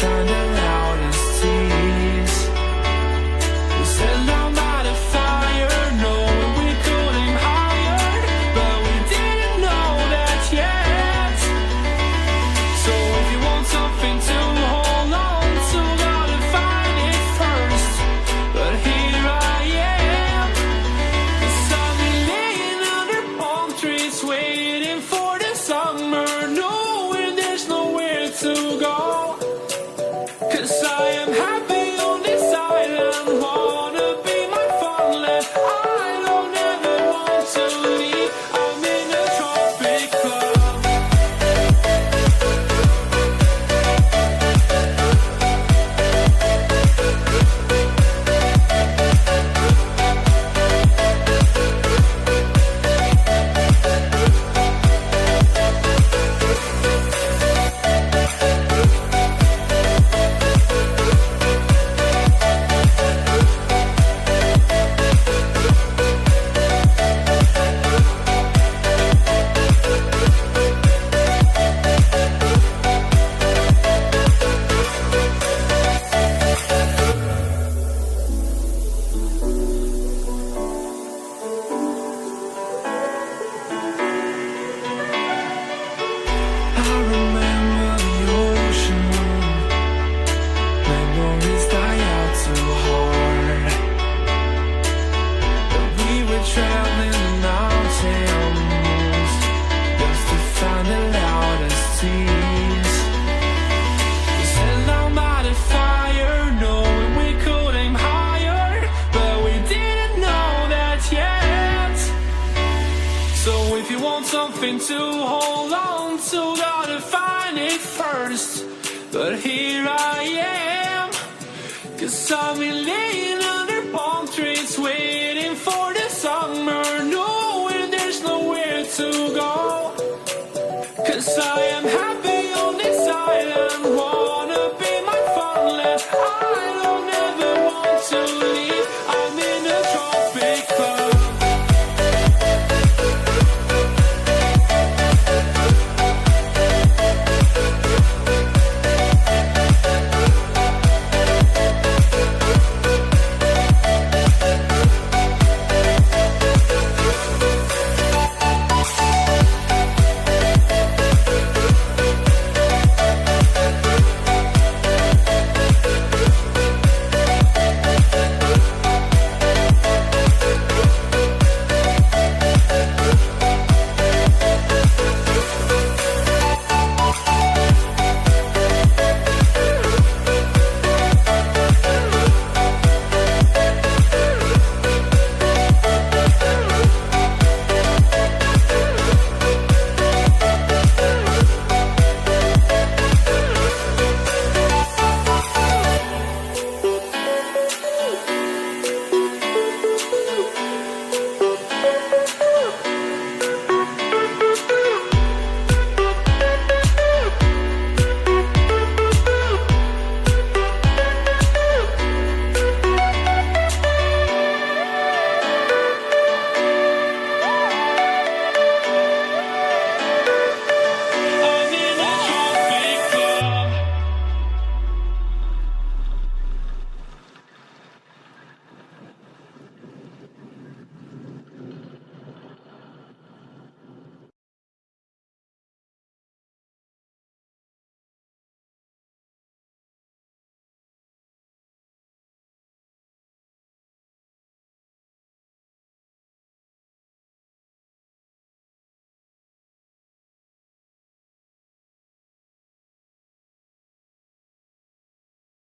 find the loudest tease. We sat down by the fire, knowing we could aim higher, but we didn't know that yet. So if you want something to hold on to, gotta find it first. But here I am, 'cause I've been laying under palm trees, waiting for the summer, knowing there's nowhere to go. 'Cause I am happy on this island, wanna be my farmland. I don't ever want to leave, I'm in a tropic club. I remember the ocean moon, memories die out too hard. But we were traveling the mountains just to find the loudest tease. We sat down by the fire, knowing we could aim higher, but we didn't know that yet. So if you want something to hold on to, gotta find it first. But here I am, 'cause I've been laying under palm trees,